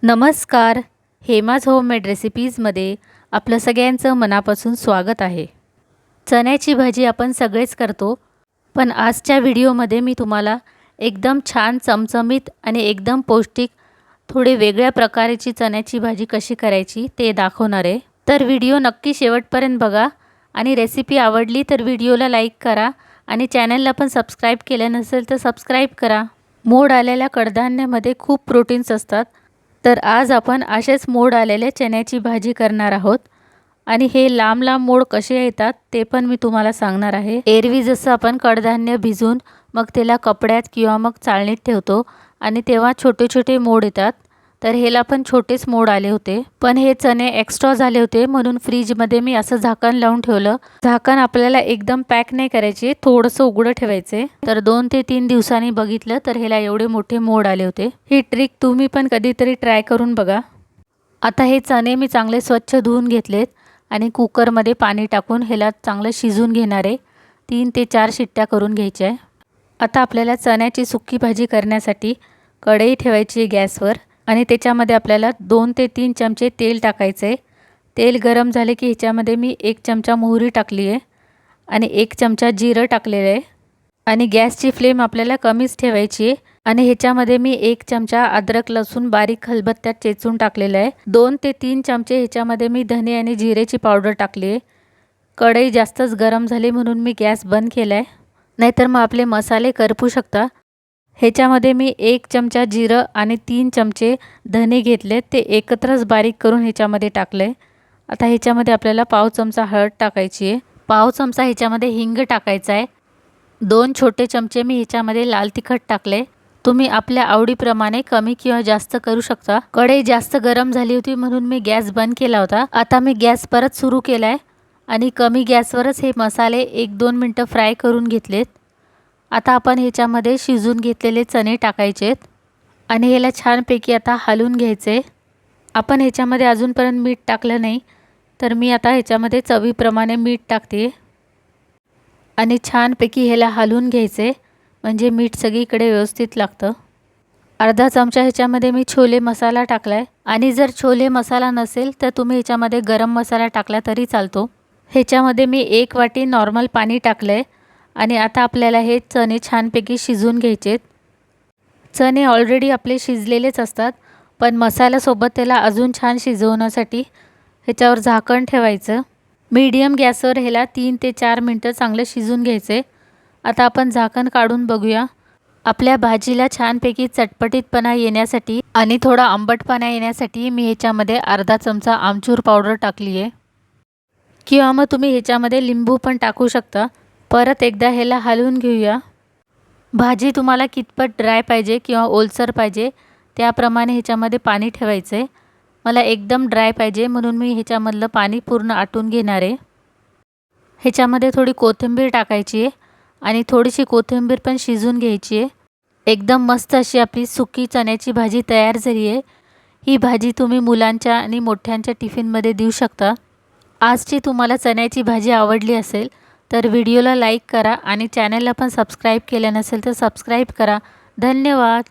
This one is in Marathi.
नमस्कार. हेमाज होममेड रेसिपीजमध्ये आपलं सगळ्यांचं मनापासून स्वागत आहे. चण्याची भाजी आपण सगळेच करतो, पण आजच्या व्हिडिओमध्ये मी तुम्हाला एकदम छान चमचमीत आणि एकदम पौष्टिक थोडे वेगळ्या प्रकारची चण्याची भाजी कशी करायची ते दाखवणार आहे. तर व्हिडिओ नक्की शेवटपर्यंत बघा आणि रेसिपी आवडली तर व्हिडिओला लाईक करा आणि चॅनलला पण सबस्क्राईब केलं नसेल तर सबस्क्राईब करा. मोड आलेल्या कडधान्यामध्ये खूप प्रोटीन्स असतात. तर आज आपण असेच मोड आलेले चण्याची भाजी करणार आहोत आणि हे लांब लांब मोड कसे येतात ते पण मी तुम्हाला सांगणार आहे. एरवी जसं आपण कडधान्य भिजून मग त्याला कपड्यात किंवा मग चाळणीत ठेवतो आणि तेव्हा छोटे छोटे मोड येतात, तर ह्याला पण छोटेच मोड आले होते. पण हे चणे एक्स्ट्रा झाले होते म्हणून फ्रीजमध्ये मी असं झाकण लावून ठेवलं. झाकण आपल्याला एकदम पॅक नाही करायचे, थोडंसं उघडं ठेवायचे. तर 2 ते 3 दिवसांनी बघितलं तर ह्याला एवढे मोठे मोड आले होते. ही ट्रिक तुम्ही पण कधीतरी ट्राय करून बघा. आता हे चणे मी चांगले स्वच्छ धुवून घेतलेत आणि कुकरमध्ये पाणी टाकून ह्याला चांगलं शिजून घेणार आहे. 3 ते 4 शिट्ट्या करून घ्यायच्या आहे. आता आपल्याला चण्याची सुकी भाजी करण्यासाठी कढई ठेवायची गॅसवर आणि त्याच्यामध्ये आपल्याला 2 ते 3 चमचे तेल टाकायचे. तेल गरम झाले की ह्याच्यामध्ये मी 1 चमचा मोहरी टाकली आहे आणि 1 चमचा जिरं टाकलेलं आहे आणि गॅसची फ्लेम आपल्याला कमीच ठेवायची आहे. आणि ह्याच्यामध्ये मी 1 चमचा अद्रक लसूण बारीक खलबत्त्यात चेचून टाकलेलं आहे. 2 ते 3 चमचे ह्याच्यामध्ये मी धने आणि जिरेची पावडर टाकली आहे. कढई जास्तच गरम झाली म्हणून मी गॅस बंद केला आहे, नाहीतर मग आपले मसाले करपू शकतात. ह्याच्यामध्ये मी 1 चमचा जिरं आणि 3 चमचे धने घेतलेत, ते एकत्रच बारीक करून ह्याच्यामध्ये टाकले. आता ह्याच्यामध्ये आपल्याला पाव चमचा हळद टाकायची आहे. पाव चमचा ह्याच्यामध्ये हिंग टाकायचा आहे. 2 छोटे चमचे मी ह्याच्यामध्ये लाल तिखट टाकले. तुम्ही आपल्या आवडीप्रमाणे कमी किंवा जास्त करू शकता. कढई जास्त गरम झाली होती म्हणून मी गॅस बंद केला होता. आता मी गॅस परत सुरू केला आहे आणि कमी गॅसवरच हे मसाले 1-2 मिनटं फ्राय करून घेतलेत. आता आपण ह्याच्यामध्ये शिजून घेतलेले चणे टाकायचेत आणि ह्याला छानपैकी आता हलवून घ्यायचे. आपण ह्याच्यामध्ये अजूनपर्यंत मीठ टाकलं नाही, तर मी आता ह्याच्यामध्ये चवीप्रमाणे मीठ टाकते आणि छानपैकी ह्याला हलवून घ्यायचे, म्हणजे मीठ सगळीकडे व्यवस्थित लागतं. अर्धा चमचा ह्याच्यामध्ये मी छोले मसाला टाकला आहे आणि जर छोले मसाला नसेल तर तुम्ही ह्याच्यामध्ये गरम मसाला टाकला तरी चालतो. ह्याच्यामध्ये मी 1 वाटी नॉर्मल पाणी टाकलं आहे आणि आता आपल्याला हे चणे छानपैकी शिजवून घ्यायचेत. चणे ऑलरेडी आपले शिजलेलेच असतात, पण मसाल्यासोबत त्याला अजून छान शिजवण्यासाठी ह्याच्यावर झाकण ठेवायचं. मीडियम गॅसवर ह्याला 3 ते 4 मिनटं चांगलं शिजून घ्यायचे. आता आपण झाकण काढून बघूया. आपल्या भाजीला छानपैकी चटपटीतपणा येण्यासाठी आणि थोडा आंबटपणा येण्यासाठी मी ह्याच्यामध्ये अर्धा चमचा आमचूर पावडर टाकली आहे, किंवा मग तुम्ही ह्याच्यामध्ये लिंबू पण टाकू शकता. परत एकदा ह्याला हलवून घेऊया. भाजी तुम्हाला कितपत ड्राय पाहिजे किंवा ओलसर पाहिजे त्याप्रमाणे ह्याच्यामध्ये पाणी ठेवायचं आहे. मला एकदम ड्राय पाहिजे म्हणून मी ह्याच्यामधलं पाणी पूर्ण आटून घेणार आहे. ह्याच्यामध्ये थोडी कोथिंबीर टाकायची आहे आणि थोडीशी कोथिंबीर पण शिजून घ्यायची आहे. एकदम मस्त अशी आपली सुकी चण्याची भाजी तयार झाली आहे. ही भाजी तुम्ही मुलांच्या आणि मोठ्यांच्या टिफिनमध्ये देऊ शकता. आजची तुम्हाला चण्याची भाजी आवडली असेल तर व्हिडिओला लाईक करा आणि चॅनलला पण सबस्क्राईब केलं नसेल तर सबस्क्राईब करा. धन्यवाद.